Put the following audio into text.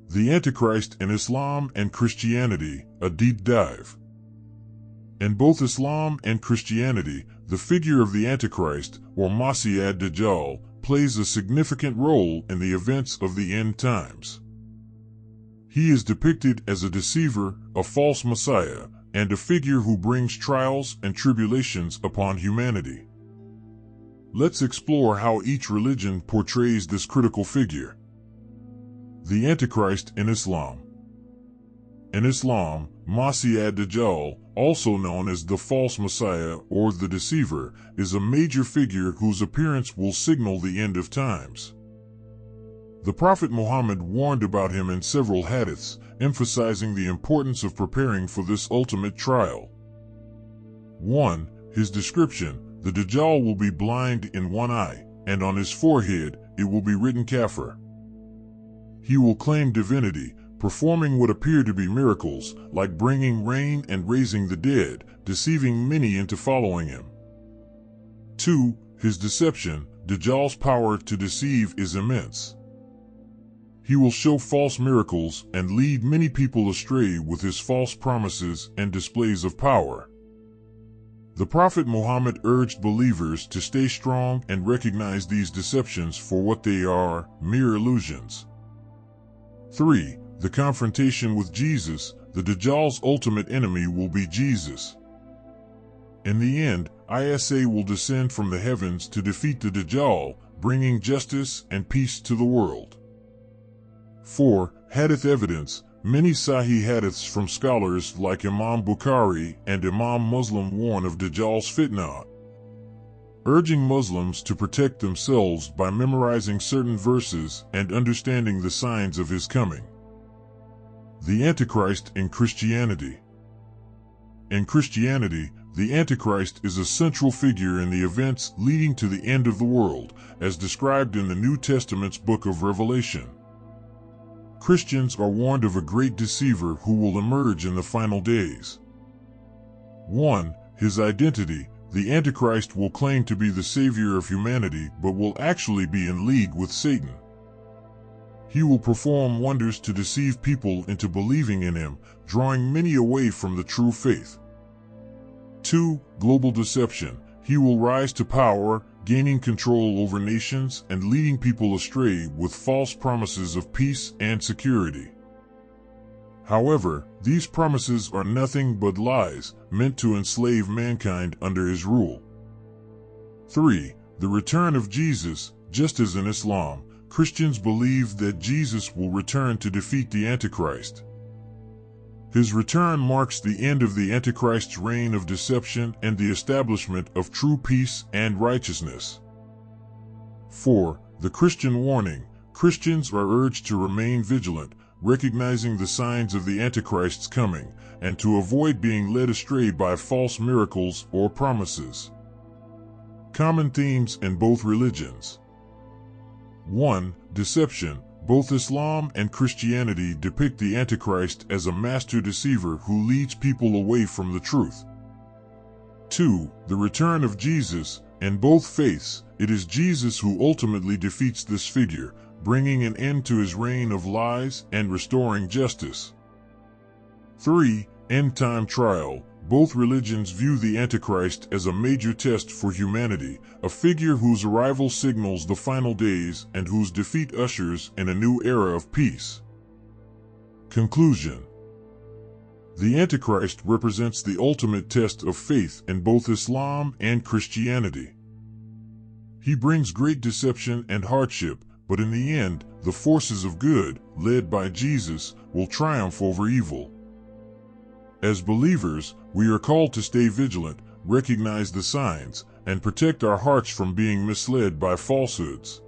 The Antichrist in Islam and Christianity, a deep dive. In both Islam and Christianity, the figure of the Antichrist, or Masih ad-Dajjal, plays a significant role in the events of the end times. He is depicted as a deceiver, a false messiah, and a figure who brings trials and tribulations upon humanity. Let's explore how each religion portrays this critical figure. The Antichrist in Islam. In Islam, Masih ad-Dajjal, also known as the false messiah or the deceiver, is a major figure whose appearance will signal the end of times. The Prophet Muhammad warned about him in several hadiths, emphasizing the importance of preparing for this ultimate trial. 1. His description: the Dajjal will be blind in one eye, and on his forehead it will be written Kafir. He will claim divinity, performing what appear to be miracles, like bringing rain and raising the dead, deceiving many into following him. 2. His deception: Dajjal's power to deceive is immense. He will show false miracles and lead many people astray with his false promises and displays of power. The Prophet Muhammad urged believers to stay strong and recognize these deceptions for what they are, mere illusions. 3. The confrontation with Jesus: the Dajjal's ultimate enemy will be Jesus. In the end, Isa will descend from the heavens to defeat the Dajjal, bringing justice and peace to the world. 4. Hadith evidence: many Sahih hadiths from scholars like Imam Bukhari and Imam Muslim warn of Dajjal's fitnah, urging Muslims to protect themselves by memorizing certain verses and understanding the signs of his coming. The Antichrist in Christianity. In Christianity, the Antichrist is a central figure in the events leading to the end of the world, as described in the New Testament's book of Revelation. Christians are warned of a great deceiver who will emerge in the final days. 1. His identity: the Antichrist will claim to be the savior of humanity but will actually be in league with Satan. He will perform wonders to deceive people into believing in him, drawing many away from the true faith. 2. Global deception: he will rise to power, gaining control over nations and leading people astray with false promises of peace and security. However, these promises are nothing but lies, meant to enslave mankind under his rule. 3. The return of Jesus. Just as in Islam, Christians believe that Jesus will return to defeat the Antichrist. His return marks the end of the Antichrist's reign of deception and the establishment of true peace and righteousness. 4. The Christian warning: Christians are urged to remain vigilant, recognizing the signs of the Antichrist's coming, and to avoid being led astray by false miracles or promises. Common themes in both religions. 1. Deception: both Islam and Christianity depict the Antichrist as a master deceiver who leads people away from the truth. 2. The return of Jesus: in both faiths, it is Jesus who ultimately defeats this figure, bringing an end to his reign of lies and restoring justice. 3. End-time trial: both religions view the Antichrist as a major test for humanity, a figure whose arrival signals the final days and whose defeat ushers in a new era of peace. Conclusion: the Antichrist represents the ultimate test of faith in both Islam and Christianity. He brings great deception and hardship, but in the end, the forces of good, led by Jesus, will triumph over evil. As believers, we are called to stay vigilant, recognize the signs, and protect our hearts from being misled by falsehoods.